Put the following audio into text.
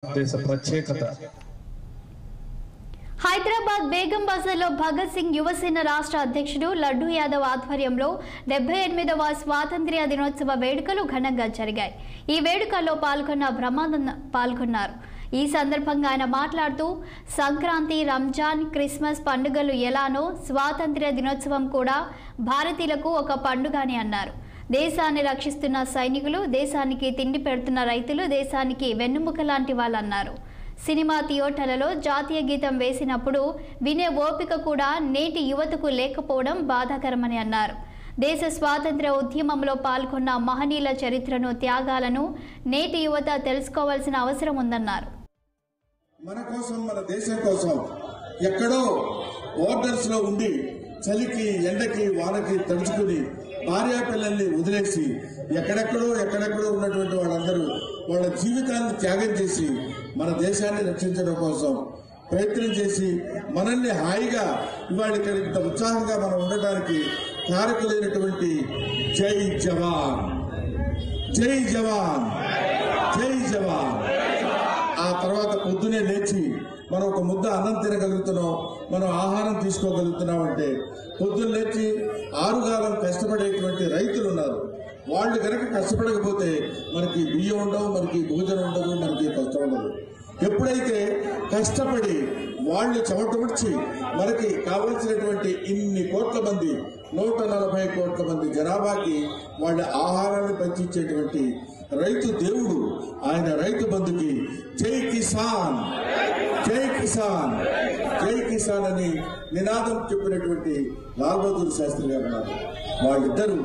దేశ ప్రత్యేకత. హైదరాబాద్ బేగం బజార్లో భగత్ సింగ్ యువసేన రాష్ట్ర అధ్యక్షుడు లడ్డూ యాదవ్ ఆధ్వర్యంలో 78వ స్వాతంత్ర్య దినోత్సవ వేడుకలు ఘనంగా జరిగాయి. ఈ వేడుకల్లో పాల్గొన్నారు. ఈ సందర్భంగా ఆయన మాట్లాడుతూ సంక్రాంతి, రంజాన్, క్రిస్మస్ పండుగలు ఎలానో స్వాతంత్ర్య దినోత్సవం కూడా భారతీయులకు ఒక పండుగ అని అన్నారు. దేశాన్ని రక్షిస్తున్న సైనికులు, దేశానికి తిండి పెడుతున్న రైతులు దేశానికి వెన్నుముక లాంటి వాళ్ళన్నారు. సినిమా థియేటర్లలో జాతీయ గీతం వేసినప్పుడు వినే ఓపిక కూడా నేటి యువతకు లేకపోవడం బాధాకరమని అన్నారు. దేశ స్వాతంత్ర్య ఉద్యమంలో పాల్గొన్న మహనీయుల చరిత్రను, త్యాగాలను నేటి యువత తెలుసుకోవాల్సిన అవసరం ఉందన్నారు. మన కోసం, మన దేశం కోసం ఎక్కడో బోర్డర్స్ లో ఉండి చలికి, ఎండకి, వానకి తడుచుకుని భార్యా పిల్లల్ని వదిలేసి ఎక్కడెక్కడో ఉన్నటువంటి వాళ్ళందరూ వాళ్ళ జీవితాన్ని త్యాగం చేసి మన దేశాన్ని రక్షించడం కోసం ప్రయత్నం చేసి మనల్ని హాయిగా ఇవాళ ఇక్కడ ఇంత ఉత్సాహంగా మనం ఉండటానికి కారకులైనటువంటి జై జవాన్, జై జవాన్, జై జవాన్. ఆ తర్వాత పొద్దునే లేచి మనం ఒక ముద్ద అన్నం తినగలుగుతున్నాం, మనం ఆహారం తీసుకోగలుగుతున్నాం అంటే పొద్దున్న లేచి ఆరుగాలం కష్టపడేటువంటి రైతులు ఉన్నారు. వాళ్ళు కనుక కష్టపడకపోతే మనకి బియ్యం ఉండవు, మనకి భోజనం ఉండదు, మనకి కష్టం ఉండదు. ఎప్పుడైతే కష్టపడి వాళ్ళు చెమటముడ్చి మనకి కావలసినటువంటి ఇన్ని కోట్ల మంది, 140 కోట్ల మంది జనాభాకి వాళ్ళ ఆహారాన్ని పంచించేటువంటి రైతు దేవుడు, ఆయన రైతు బంధుకి జై కిసాన్, జై కిసాన్, జై కిసాన్ అని నినాదం చెప్పినటువంటి లాల్ బహదూర్ శాస్త్రి గారు ఉన్నారు. వాళ్ళిద్దరూ